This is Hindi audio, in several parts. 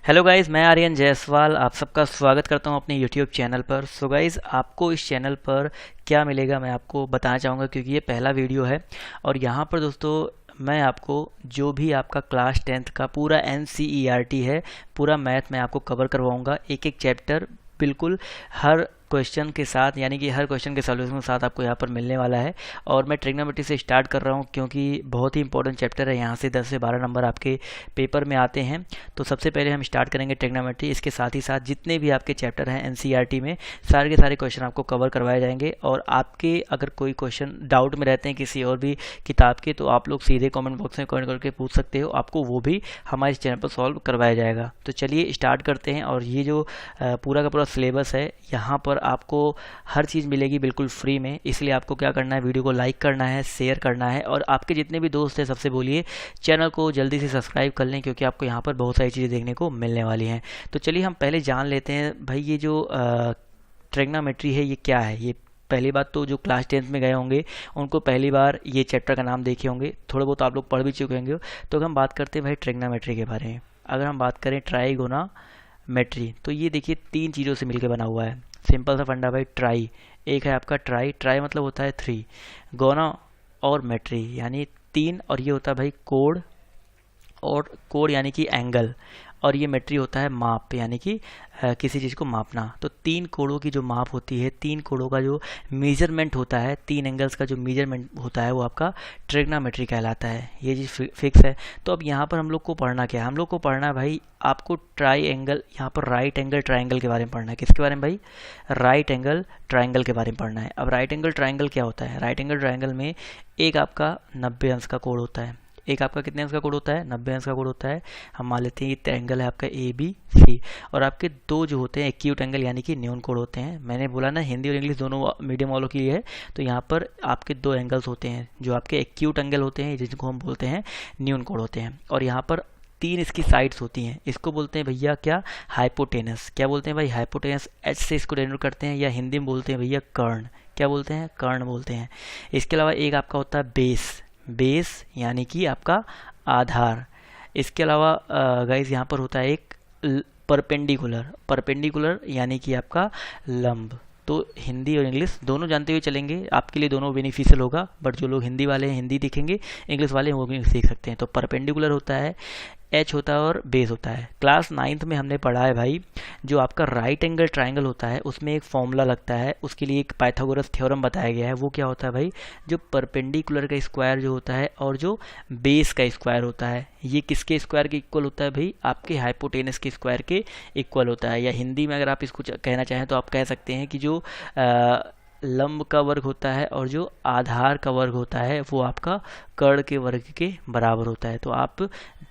हेलो गाइज़, मैं आर्यन जायसवाल आप सबका स्वागत करता हूं अपने यूट्यूब चैनल पर। सो गाइज़, आपको इस चैनल पर क्या मिलेगा मैं आपको बताना चाहूँगा, क्योंकि ये पहला वीडियो है। और यहाँ पर दोस्तों मैं आपको जो भी आपका क्लास 10th का पूरा NCERT है, पूरा मैथ मैं आपको कवर करवाऊँगा, एक एक चैप्टर बिल्कुल हर क्वेश्चन के साथ, यानी कि हर क्वेश्चन के सॉल्यूशन के साथ आपको यहाँ पर मिलने वाला है। और मैं ट्रिग्नोमेट्री से स्टार्ट कर रहा हूँ, क्योंकि बहुत ही इंपॉर्टेंट चैप्टर है। यहाँ से 10 से 12 नंबर आपके पेपर में आते हैं। तो सबसे पहले हम स्टार्ट करेंगे ट्रिग्नोमेट्री। इसके साथ ही साथ जितने भी आपके चैप्टर हैं NCERT में, सारे के सारे क्वेश्चन आपको कवर करवाए जाएंगे। और आपके अगर कोई क्वेश्चन डाउट में रहते हैं किसी और भी किताब के, तो आप लोग सीधे कमेंट बॉक्स में कमेंट करके पूछ सकते हो, आपको वो भी हमारे चैनल पर सॉल्व करवाया जाएगा। तो चलिए स्टार्ट करते हैं। और ये जो पूरा का पूरा सिलेबस है, यहाँ पर आपको हर चीज़ मिलेगी बिल्कुल फ्री में। इसलिए आपको क्या करना है, वीडियो को लाइक करना है, शेयर करना है, और आपके जितने भी दोस्त हैं सबसे बोलिए चैनल को जल्दी से सब्सक्राइब कर लें, क्योंकि आपको यहाँ पर बहुत सारी चीज़ें देखने को मिलने वाली हैं। तो चलिए हम पहले जान लेते हैं भाई, ये जो ट्रिग्नोमेट्री है ये क्या है। ये पहली बात तो जो क्लास 10th में गए होंगे उनको पहली बार ये चैप्टर का नाम देखे होंगे, थोड़े बहुत आप लोग पढ़ भी चुके होंगे। तो अगर हम बात करते हैं भाई ट्रिग्नोमेट्री के बारे में, अगर हम बात करें ट्राइगोनोमेट्री, तो ये देखिए 3 चीज़ों से मिलकर बना हुआ है। सिंपल सा फंडा भाई, ट्राई एक है आपका, ट्राई मतलब होता है 3, गोना और मेट्री यानी 3, और ये होता है भाई कोड, और कोड यानी कि एंगल, और ये मेट्री होता है माप, यानी कि किसी चीज़ को मापना। तो 3 कोणों की जो माप होती है, 3 कोणों का जो मेजरमेंट होता है, 3 एंगल्स का जो मेजरमेंट होता है, वो आपका ट्रिग्नोमेट्री कहलाता है। ये चीज़ फिक्स है। तो अब यहाँ पर हम लोग को पढ़ना क्या है, हम लोग को पढ़ना है भाई आपको ट्राई एंगल, यहाँ पर राइट एंगल ट्राइंगल के बारे में पढ़ना है। किसके बारे में भाई? राइट एंगल ट्राइंगल के बारे में पढ़ना है। अब राइट एंगल ट्राइंगल क्या होता है? राइट एंगल ट्राइंगल में एक आपका 90 अंश का कोण होता है। एक आपका कितने अंश का कोण होता है? 90 अंश का कोण होता है। हम मान लेते हैं ये ट्रायंगल है आपका ABC, और आपके दो जो होते हैं एक्यूट एंगल यानी कि न्यून कोण होते हैं। मैंने बोला ना, हिंदी और इंग्लिश दोनों मीडियम वालों के लिए है। तो यहाँ पर आपके 2 एंगल्स होते हैं जो आपके एक्यूट एंगल होते हैं, जिनको हम बोलते हैं न्यून कोण होते हैं। और यहाँ पर 3 इसकी साइड्स होती हैं, इसको बोलते हैं भैया क्या? हाइपोटेनस। क्या बोलते हैं भाई? हाइपोटेनस। H से इसको डिनोट करते हैं, या हिंदी में बोलते हैं भैया कर्ण। क्या बोलते हैं? कर्ण बोलते हैं। इसके अलावा एक आपका होता है बेस यानी कि आपका आधार। इसके अलावा गाइस यहाँ पर होता है एक परपेंडिकुलर यानी कि आपका लंब। तो हिंदी और इंग्लिश दोनों जानते हुए चलेंगे, आपके लिए दोनों बेनिफिशियल होगा। बट जो लोग हिंदी वाले हैं हिंदी दिखेंगे, इंग्लिश वाले हैं वो भी सीख सकते हैं। तो परपेंडिकुलर होता है, H होता है, और बेस होता है। क्लास 9th में हमने पढ़ा है भाई, जो आपका राइट एंगल ट्राइंगल होता है उसमें एक फॉर्मूला लगता है, उसके लिए एक पाइथागोरस थ्योरम बताया गया है। वो क्या होता है भाई? जो परपेंडिकुलर का स्क्वायर जो होता है और जो बेस का स्क्वायर होता है, ये किसके स्क्वायर के इक्वल होता है भाई? आपके हाइपोटेनस के स्क्वायर के इक्वल होता है। या हिंदी में अगर आप इसको कहना चाहें तो आप कह सकते हैं कि जो लंब का वर्ग होता है और जो आधार का वर्ग होता है वो आपका कर्ण के वर्ग के बराबर होता है। तो आप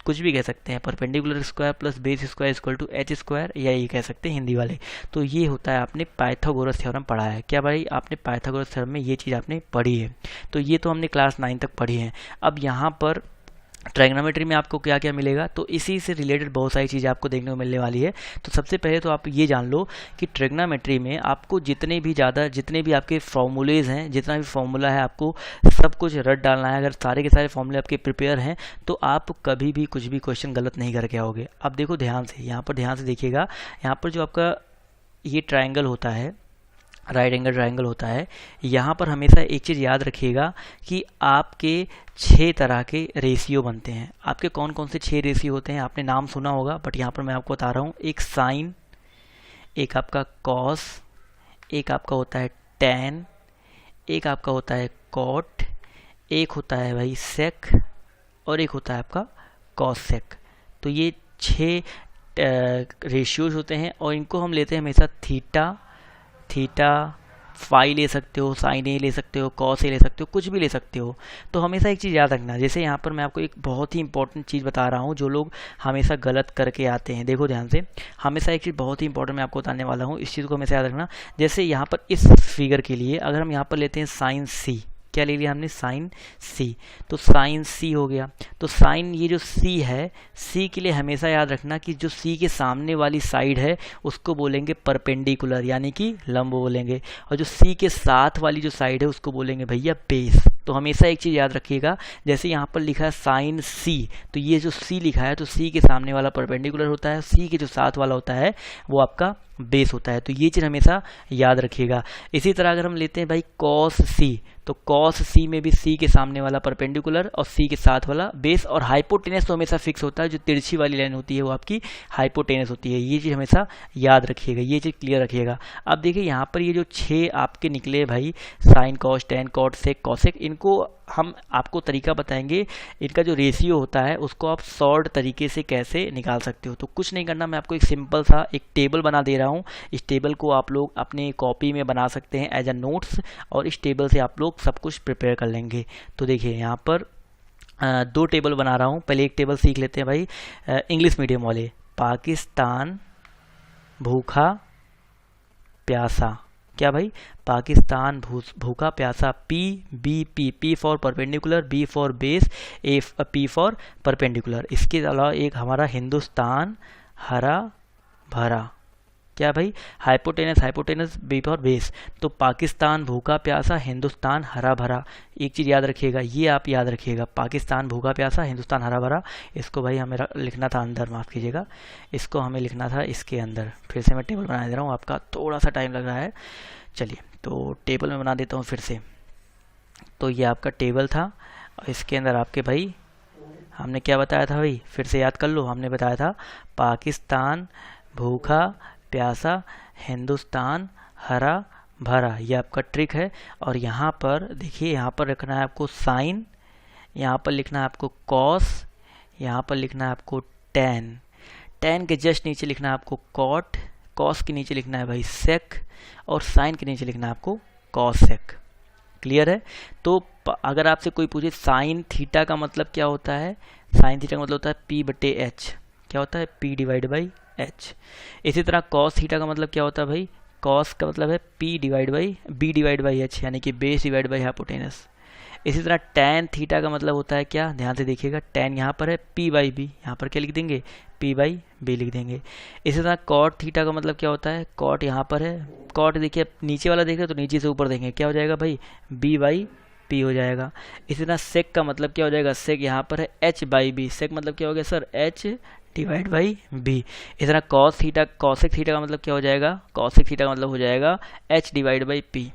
कुछ भी कह सकते हैं, perpendicular square plus base square equal to H square, या ये कह सकते हैं हिंदी वाले। तो ये होता है, आपने पाइथागोरस थ्योरम पढ़ा है क्या भाई? आपने पाइथागोरस थ्योरम में ये चीज़ आपने पढ़ी है। तो ये तो हमने क्लास 9 तक पढ़ी है। अब यहाँ पर ट्राइग्नोमेट्री में आपको क्या क्या मिलेगा, तो इसी से रिलेटेड बहुत सारी चीज़ें आपको देखने को मिलने वाली है। तो सबसे पहले तो आप ये जान लो कि ट्रिग्नोमेट्री में आपको जितने भी आपके फॉर्मूलेज हैं, जितना भी फॉर्मूला है, आपको सब कुछ रट डालना है। अगर सारे के सारे फॉर्मूले आपके प्रिपेयर हैं तो आप कभी भी कुछ भी क्वेश्चन गलत नहीं करके आओगे। अब देखो ध्यान से, यहाँ पर ध्यान से देखिएगा। यहाँ पर जो आपका ये ट्राइंगल होता है, राइट एंगल ट्राइंगल होता है, यहाँ पर हमेशा एक चीज़ याद रखिएगा कि आपके 6 तरह के रेशियो बनते हैं। आपके कौन कौन से 6 रेशियो होते हैं आपने नाम सुना होगा, बट यहाँ पर मैं आपको बता रहा हूँ। एक साइन, एक आपका कॉस, एक आपका होता है टैन, एक आपका होता है कॉट, एक होता है भाई सेक, और एक होता है आपका कॉसेक। तो ये 6 रेशियोज होते हैं, और इनको हम लेते हैं हमेशा थीटा, फाई ले सकते हो, साइन ए ले सकते हो, कॉस ए ले सकते हो, कुछ भी ले सकते हो। तो हमेशा एक चीज़ याद रखना, जैसे यहाँ पर मैं आपको एक बहुत ही इंपॉर्टेंट चीज़ बता रहा हूँ जो लोग हमेशा गलत करके आते हैं। देखो ध्यान से, हमेशा एक चीज़ बहुत ही इंपॉर्टेंट मैं आपको बताने वाला हूँ, इस चीज़ को हमेशा याद रखना। जैसे यहाँ पर इस फिगर के लिए अगर हम यहाँ पर लेते हैं साइन सी, क्या ले लिया हमने? साइन सी। तो साइन सी हो गया। तो साइन, ये जो सी है, सी के लिए हमेशा याद रखना कि जो सी के सामने वाली साइड है उसको बोलेंगे परपेंडिकुलर यानी कि लंब बोलेंगे, और जो सी के साथ वाली जो साइड है उसको बोलेंगे भैया बेस। तो हमेशा एक चीज़ याद रखिएगा, जैसे यहाँ पर लिखा है साइन सी, तो ये जो सी लिखा है तो सी के सामने वाला परपेंडिकुलर होता है, सी के जो साथ वाला होता है वो आपका बेस होता है। तो ये चीज़ हमेशा याद रखिएगा। इसी तरह अगर हम लेते हैं भाई कॉस सी, तो कॉस सी में भी सी के सामने वाला परपेंडिकुलर और सी के साथ वाला बेस, और हाइपोटेनस तो हमेशा फिक्स होता है, जो तिरछी वाली लाइन होती है वो आपकी हाइपोटेनस होती है। ये चीज़ हमेशा याद रखिएगा, ये चीज़ क्लियर रखिएगा। अब देखिए यहाँ पर ये जो 6 आपके निकले भाई, sine cos tan cot sec cosec, इनको हम आपको तरीका बताएंगे, इनका जो रेशियो होता है उसको आप शॉर्ट तरीके से कैसे निकाल सकते हो। तो कुछ नहीं करना, मैं आपको एक सिंपल सा एक टेबल बना दे रहा हूँ। इस टेबल को आप लोग अपने कॉपी में बना सकते हैं एज अ नोट्स, और इस टेबल से आप लोग सब कुछ प्रिपेयर कर लेंगे। तो देखिए यहाँ पर 2 टेबल बना रहा हूँ। पहले एक टेबल सीख लेते हैं भाई, इंग्लिश मीडियम वाले। पाकिस्तान भूखा प्यासा, क्या भाई, पाकिस्तान भूखा प्यासा। P B P, P for perpendicular, B for base, P for perpendicular. इसके अलावा एक हमारा हिंदुस्तान हरा भरा, क्या भाई, hypotenuse hypotenuse, B for base. तो पाकिस्तान भूखा प्यासा, हिंदुस्तान हरा भरा। एक चीज़ याद रखिएगा, ये आप याद रखिएगा, पाकिस्तान भूखा प्यासा, हिंदुस्तान हरा भरा। इसको भाई हमें लिखना था अंदर, माफ़ कीजिएगा, इसको हमें लिखना था इसके अंदर। फिर से मैं टेबल बना दे रहा हूँ, आपका थोड़ा सा टाइम लग रहा है। चलिए तो टेबल में बना देता हूँ फिर से। तो ये आपका टेबल था, और इसके अंदर आपके भाई हमने क्या बताया था भाई, फिर से याद कर लो। हमने बताया था पाकिस्तान भूखा प्यासा, हिंदुस्तान हरा भरा, ये आपका ट्रिक है। और यहाँ पर देखिए, यहाँ पर रखना है आपको साइन, यहाँ पर लिखना है आपको कॉस, यहाँ पर लिखना है आपको टेन, टेन के जस्ट नीचे लिखना है आपको कॉट, कॉस के नीचे लिखना है भाई सेक, और साइन के नीचे लिखना है आपको कॉसेक। क्लियर है। तो अगर आपसे कोई पूछे साइन थीटा का मतलब क्या होता है, साइन थीटा का मतलब होता है पी बटे एच, क्या होता है, पी डिवाइड बाई एच। इसी तरह कॉस थीटा का मतलब क्या होता है भाई, कॉस का मतलब है P divide by B divide by H, यानी कि बेस डिवाइड बाई हाइपोटेनस। इसी तरह टैन थीटा का मतलब होता है क्या, ध्यान से देखिएगा, टैन यहाँ पर है पी बाई बी, यहाँ पर क्या लिख देंगे, पी बाई बी लिख देंगे। इसी तरह कॉट थीटा का मतलब क्या होता है, कॉट यहाँ पर है, कॉट देखिए नीचे वाला देख रहे हो तो नीचे से ऊपर देखेंगे, क्या हो जाएगा भाई, बी बाई पी हो जाएगा। इसी तरह सेक का मतलब क्या हो जाएगा, सेक यहाँ पर है एच बाई बी, सेक मतलब क्या हो गया sir, H divide by B. इस तरह कॉस थीटा, कॉसेक थीटा का मतलब क्या हो जाएगा, कॉसेक थीटा का मतलब हो जाएगा एच डिवाइड बाई पी,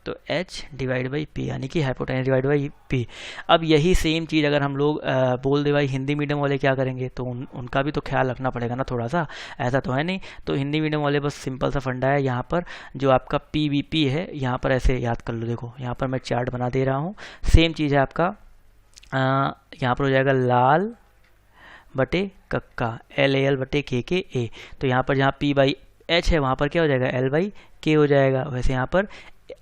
तो एच डिवाइड बाई पी, यानी कि हाइपोटेनस डिवाइड बाई पी। अब यही सेम चीज़ अगर हम लोग बोल दे भाई हिंदी मीडियम वाले क्या करेंगे, तो उनका भी तो ख्याल रखना पड़ेगा ना थोड़ा सा, ऐसा तो है नहीं। तो हिंदी मीडियम वाले बस सिंपल सा फंडा है, यहाँ पर जो आपका पी बी पी है, यहाँ पर ऐसे याद कर लो। देखो यहाँ पर मैं चार्ट बना दे रहा हूँ, सेम चीज़ है आपका, यहाँ पर हो जाएगा लाल बटे कक्का, एल ए एल बटे के ए। तो यहाँ पर जहाँ पी बाई एच है वहाँ पर क्या हो जाएगा, एल बाई के हो जाएगा। वैसे यहाँ पर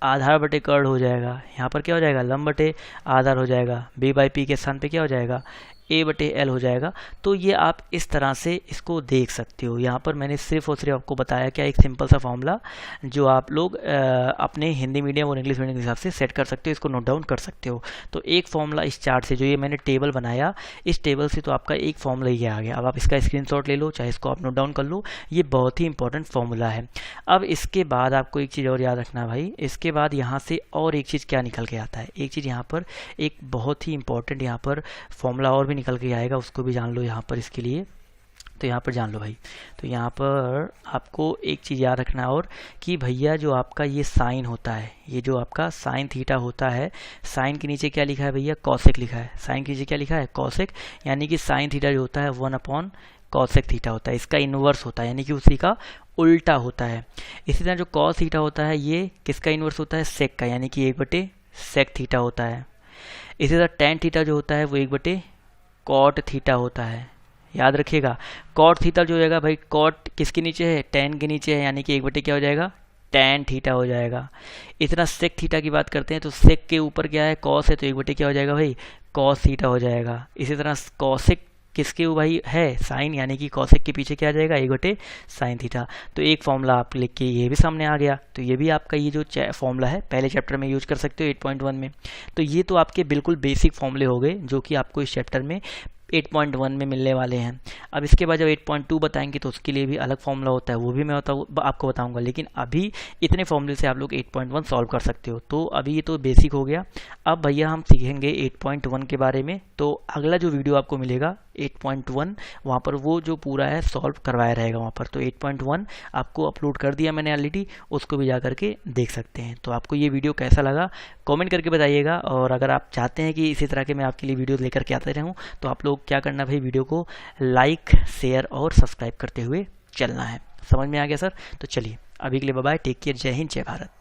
आधार बटे कर्ड हो जाएगा, यहाँ पर क्या हो जाएगा, लंब बटे आधार हो जाएगा, बी बाई पी के स्थान पे क्या हो जाएगा, ए बटे एल हो जाएगा। तो ये आप इस तरह से इसको देख सकते हो। यहाँ पर मैंने सिर्फ और सिर्फ आपको बताया क्या, एक सिंपल सा फॉर्मूला जो आप लोग अपने हिंदी मीडियम और इंग्लिश मीडियम के हिसाब से सेट कर सकते हो, इसको नोट डाउन कर सकते हो। तो एक फॉर्मूला इस चार्ट से, जो ये मैंने टेबल बनाया, इस टेबल से तो आपका एक फॉर्मूला ये आ गया। अब आप इसका स्क्रीनशॉट ले लो, चाहे इसको आप नोट डाउन कर लो, ये बहुत ही इंपॉर्टेंट फॉर्मूला है। अब इसके बाद आपको एक चीज़ और याद रखना भाई, इसके बाद यहाँ से और एक चीज़ क्या निकल के आता है, एक चीज़ यहाँ पर एक बहुत ही इंपॉर्टेंट यहाँ पर फॉर्मूला और भी निकल के आएगा, उसको भी जान लो यहाँ पर इसके लिए। तो यहाँ पर जान लो भाई, तो यहाँ पर आपको एक चीज़ याद रखना और कि भैया जो आपका ये साइन होता है, ये जो आपका साइन थीटा होता है, साइन के नीचे क्या लिखा है भैया, कॉसेक लिखा है। साइन के नीचे क्या लिखा है, कॉसेक, यानी कि साइन थीटा जो होता है 1 कॉसेक थीटा होता है, इसका इन्वर्स होता है, यानी कि उसी का उल्टा होता है। इसी तरह जो कॉस थीटा होता है ये किसका इन्वर्स होता है, सेक का, यानी कि 1/सेक थीटा होता है। इसी तरह टेन थीटा जो होता है वो 1/कॉट थीटा होता है। याद रखिएगा, कॉट थीटा जो हो जाएगा भाई, कॉट किसके नीचे है, टेन के नीचे है, यानी कि 1/ क्या हो जाएगा, टेन थीटा हो जाएगा। इतना सेक थीटा की बात करते हैं तो सेक के ऊपर क्या है, कॉस है, तो 1/ क्या हो जाएगा भाई, कॉस थीटा हो जाएगा। इसी तरह कॉसेक किसके भाई है, साइन, यानी कि कॉसेक के पीछे क्या आ जाएगा, 1/ साइन थीटा। तो एक फॉर्मूला आप लिख के ये भी सामने आ गया। तो ये भी आपका ये जो फॉर्मूला है पहले चैप्टर में यूज कर सकते हो 8.1 में। तो ये तो आपके बिल्कुल बेसिक फॉर्मूले हो गए जो कि आपको इस चैप्टर में 8.1 में मिलने वाले हैं। अब इसके बाद जब 8.2 बताएंगे तो उसके लिए भी अलग फॉर्मूला होता है, वो भी मैं आपको बताऊंगा। लेकिन अभी इतने फॉर्मूले से आप लोग 8.1 सॉल्व कर सकते हो। तो अभी ये तो बेसिक हो गया। अब भैया हम सीखेंगे 8.1 के बारे में। तो अगला जो वीडियो आपको मिलेगा 8.1, वहाँ पर वो जो पूरा है सॉल्व करवाया रहेगा वहाँ पर। तो 8.1 आपको अपलोड कर दिया मैंने ऑलरेडी, उसको भी जा करके देख सकते हैं। तो आपको ये वीडियो कैसा लगा कमेंट करके बताइएगा। और अगर आप चाहते हैं कि इसी तरह के मैं आपके लिए वीडियो लेकर के आते रहूँ तो आप लोग क्या करना भाई, वीडियो को लाइक शेयर और सब्सक्राइब करते हुए चलना है। समझ में आ गया सर? तो चलिए अभी के लिए बाय बाय, टेक केयर, जय हिंद, जय भारत।